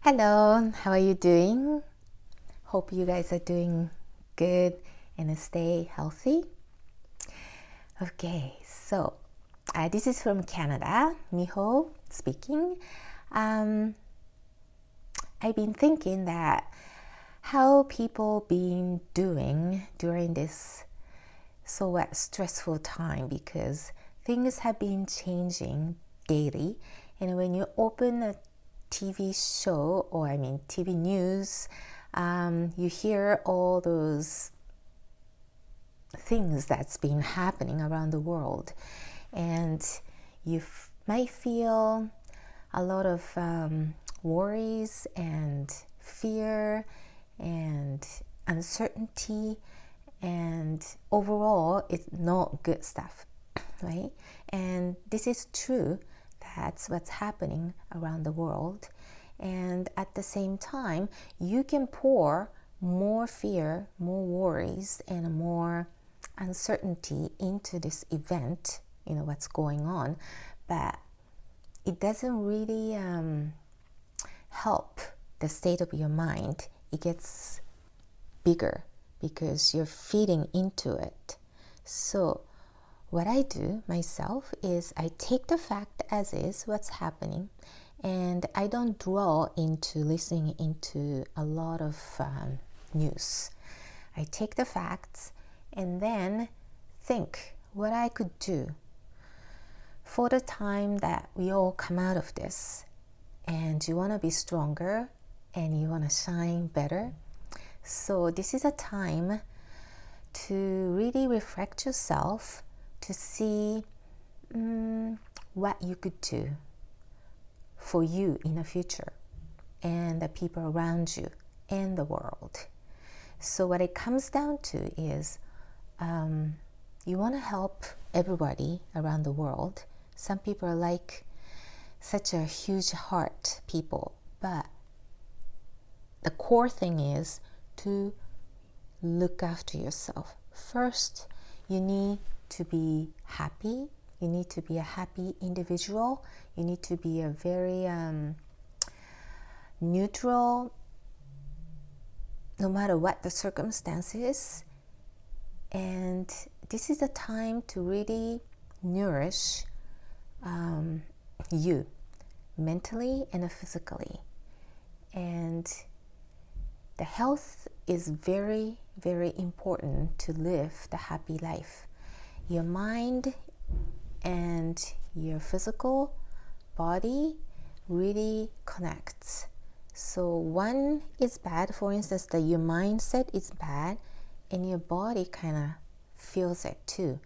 Hello, how are you doing? Hope you guys are doing good and stay healthy. Okay, so this is from Canada, Miho speaking. I've been thinking that how people been doing during this so stressful time because things have been changing daily, and when you open a TV show or TV news, you hear all those things that's been happening around the world, and you might feel a lot of worries and fear and uncertainty, and overall it's not good stuff, right? And this is true. That's what's happening around the world. And at the same time, you can pour more fear, more worries, and more uncertainty into this event, what's going on. But it doesn't really help the state of your mind. It gets bigger because you're feeding into it. So what I do myself is I take the fact as is, what's happening, and I don't dwell into listening into a lot of news. I take the facts and then think what I could do for the time that we all come out of this, and you want to be stronger and you want to shine better. So this is a time to really reflect yourself, to see what you could do for you in the future and the people around you and the world. So what it comes down to is you want to help everybody around the world. Some people are like such a huge heart people, but the core thing is to look after yourself. First, you need to be happy. You need to be a happy individual. You need to be a very neutral, no matter what the circumstances. And this is a time to really nourish you mentally and physically. And the health is very, very important to live the happy life. Your mind and your physical body really connects. So one is bad, for instance, that your mindset is bad and your body kind of feels it too.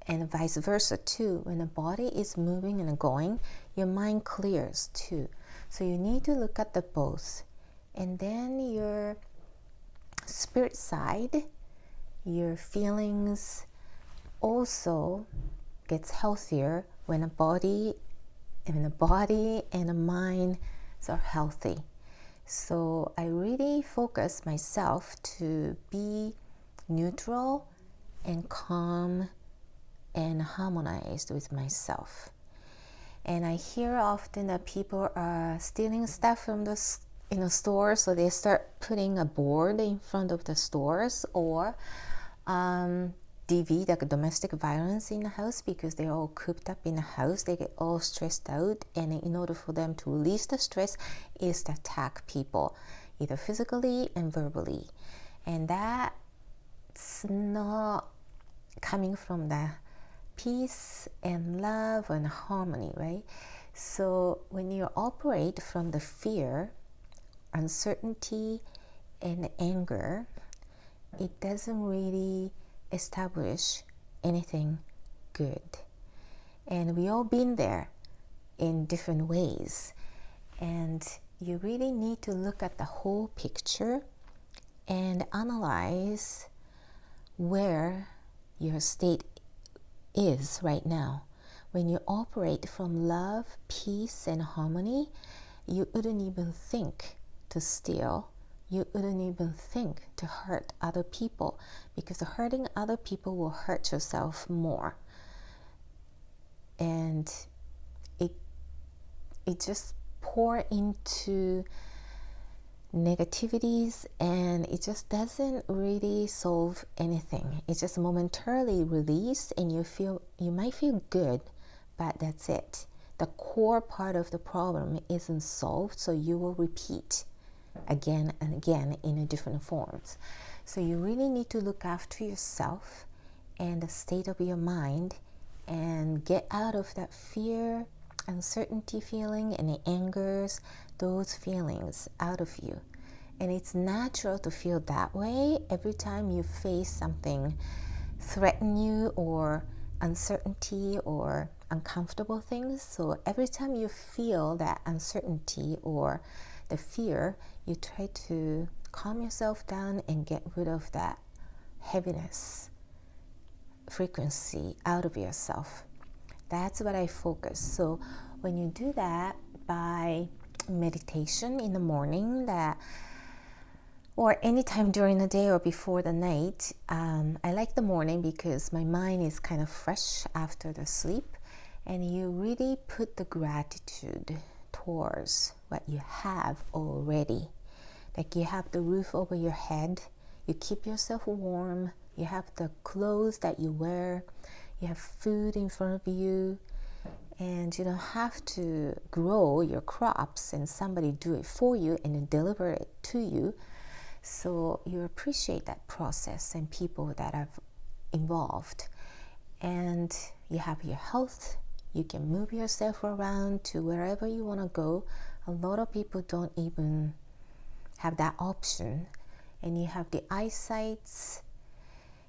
And vice versa too. When the body is moving and going, your mind clears too. So you need to look at the both. And then your spirit side, your feelings also gets healthier when the body and the mind are healthy. So I really focus myself to be neutral and calm and harmonized with myself. And I hear often that people are stealing stuff from the stores, so they start putting a board in front of the stores, or DV, like domestic violence in the house, because they're all cooped up in the house. They get all stressed out, and in order for them to release the stress is to attack people, either physically and verbally. And that's not coming from the peace and love and harmony, right? So when you operate from the fear, uncertainty, and anger, it doesn't really establish anything good. And we all been there in different ways. And you really need to look at the whole picture and analyze where your state is right now. When you operate from love, peace, and harmony, you wouldn't even think to steal. You wouldn't even think to hurt other people, because hurting other people will hurt yourself more. And it just pour into negativities, and it just doesn't really solve anything. It just momentarily release, and you might feel good, but that's it. The core part of the problem isn't solved, so you will repeat again and again in a different forms. So you really need to look after yourself and the state of your mind and get out of that fear, uncertainty feeling, and the angers, those feelings out of you. And it's natural to feel that way every time you face something threaten you, or uncertainty or uncomfortable things. So every time you feel that uncertainty or the fear, you try to calm yourself down and get rid of that heaviness frequency out of yourself. That's what I focus. So when you do that by meditation in the morning, or anytime during the day or before the night, I like the morning because my mind is kind of fresh after the sleep, and you really put the gratitude towards what you have already. Like you have the roof over your head, you keep yourself warm, you have the clothes that you wear, you have food in front of you, and you don't have to grow your crops and somebody do it for you and then deliver it to you. So you appreciate that process and people that are involved. And you have your health, you can move yourself around to wherever you want to go. A lot of people don't even have that option. And you have the eyesights,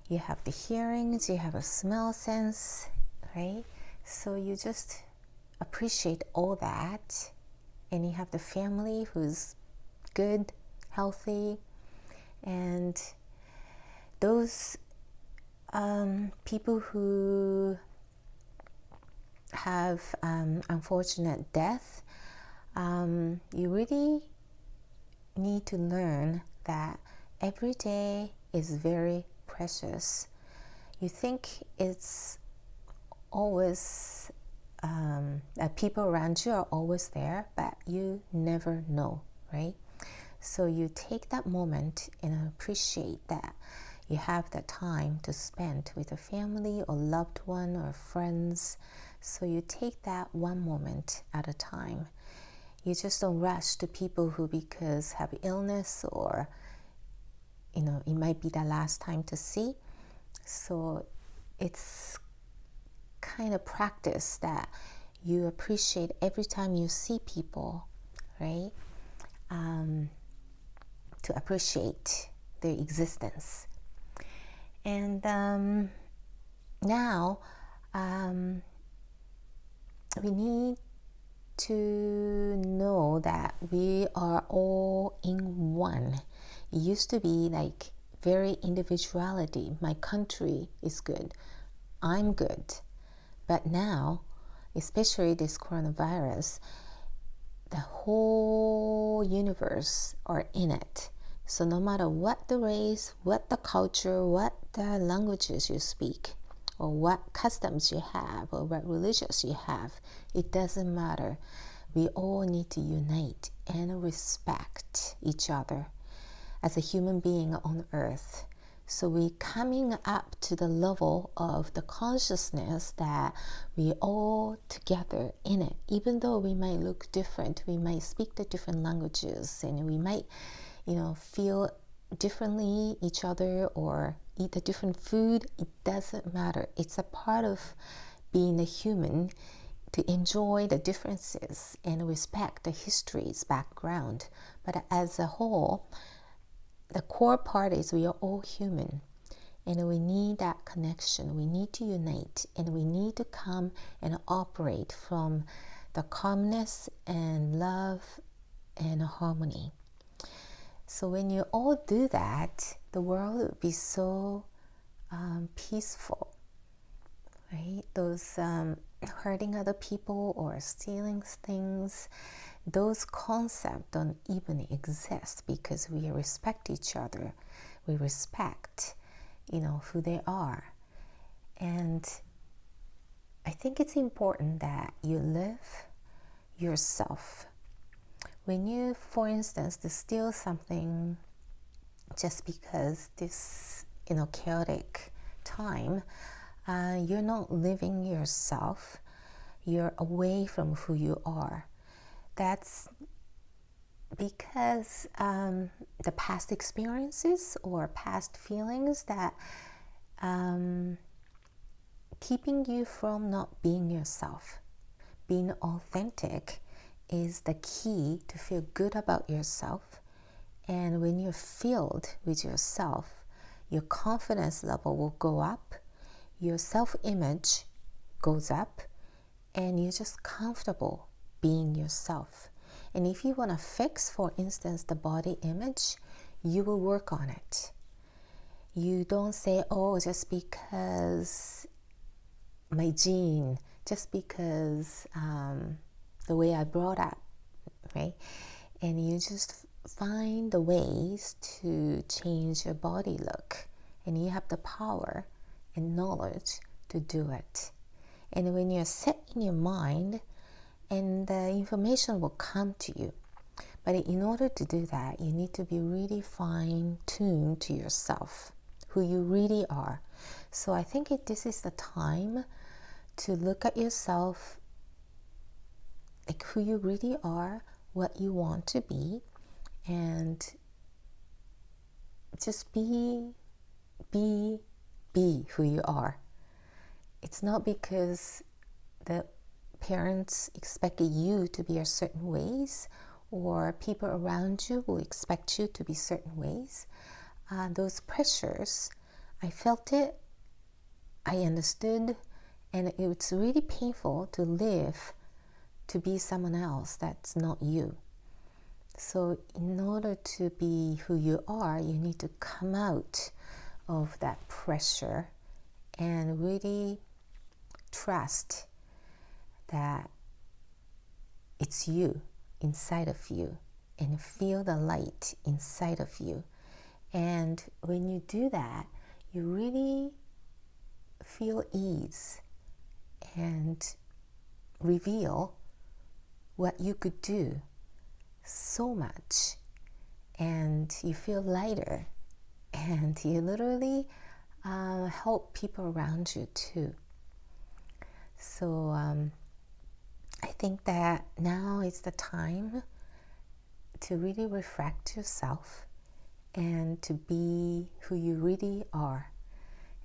you have the hearings, you have a smell sense, right? So you just appreciate all that. And you have the family who's good, healthy, and those people who have unfortunate death, you really need to learn that every day is very precious. You think it's always that people around you are always there, but you never know, right? So you take that moment and appreciate that you have the time to spend with a family or loved one or friends. So you take that one moment at a time. You just don't rush to people who because have illness, or it might be the last time to see. So it's kind of practice that you appreciate every time you see people, right? To appreciate their existence. And now we need to know that we are all in one. It used to be like very individuality. My country is good, I'm good. But now, especially this coronavirus, the whole universe are in it. So no matter what the race, what the culture, what the languages you speak, or what customs you have, or what religions you have, it doesn't matter. We all need to unite and respect each other as a human being on earth. So we're coming up to the level of the consciousness that we all together in it. Even though we might look different, we might speak the different languages, and we might, feel differently each other or eat a different food. It doesn't matter. It's a part of being a human to enjoy the differences and respect the history's background. But as a whole, the core part is we are all human, and we need that connection. We need to unite, and we need to come and operate from the calmness and love and harmony. So when you all do that, the world would be so peaceful, right? Those hurting other people or stealing things, those concepts don't even exist because we respect each other. We respect, who they are. And I think it's important that you live yourself when you, for instance, distill something just because this, chaotic time, you're not living yourself. You're away from who you are. That's because the past experiences or past feelings that keeping you from not being yourself. Being authentic is the key to feel good about yourself. And when you're filled with yourself, your confidence level will go up, your self-image goes up, and you're just comfortable being yourself. And if you want to fix, for instance, the body image, you will work on it. You don't say, oh, just because my gene, just because the way I brought up, right? And you just find the ways to change your body look. And you have the power and knowledge to do it. And when you're set in your mind, and the information will come to you. But in order to do that, you need to be really fine-tuned to yourself, who you really are. So I think this is the time to look at yourself, like who you really are, what you want to be, and just be who you are. It's not because the parents expect you to be a certain ways, or people around you will expect you to be certain ways. Those pressures, I felt it, I understood, and it's really painful to live to be someone else that's not you. So in order to be who you are, you need to come out of that pressure and really trust that it's you inside of you, and feel the light inside of you. And when you do that, you really feel ease and reveal what you could do so much, and you feel lighter, and you literally help people around you too. So I think that now is the time to really reflect yourself and to be who you really are.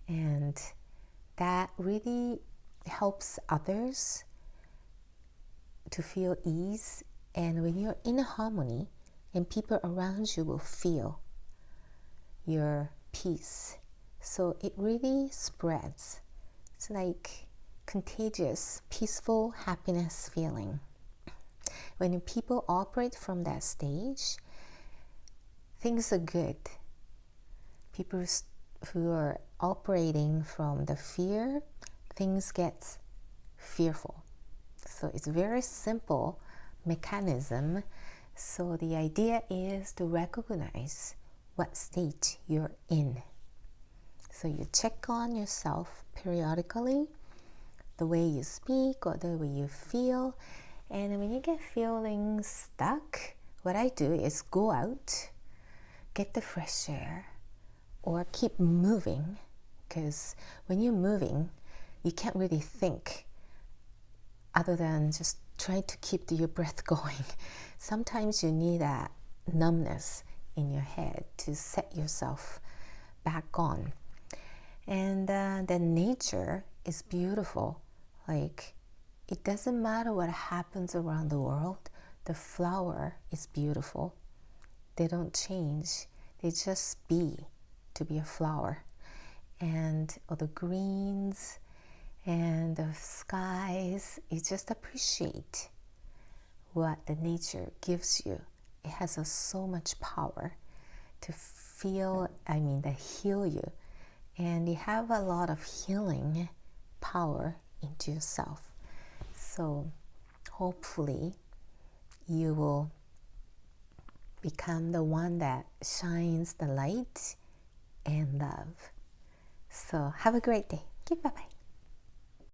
And that really helps others to feel ease. And when you're in harmony, and people around you will feel your peace. So it really spreads. It's like contagious, peaceful happiness feeling. When people operate from that stage, things are good. People who are operating from the fear, things get fearful. So it's very simple mechanism. So the idea is to recognize what state you're in. So you check on yourself periodically, the way you speak or the way you feel. And when you get feeling stuck, what I do is go out, get the fresh air, or keep moving. Because when you're moving, you can't really think other than just try to keep your breath going. Sometimes you need that numbness in your head to set yourself back on. And the nature is beautiful. Like, it doesn't matter what happens around the world. The flower is beautiful. They don't change. They just be to be a flower. And all the greens and the skies, you just appreciate what the nature gives you. It has so much power to heal you. And you have a lot of healing power into yourself. So hopefully you will become the one that shines the light and love. So have a great day. Okay, bye-bye.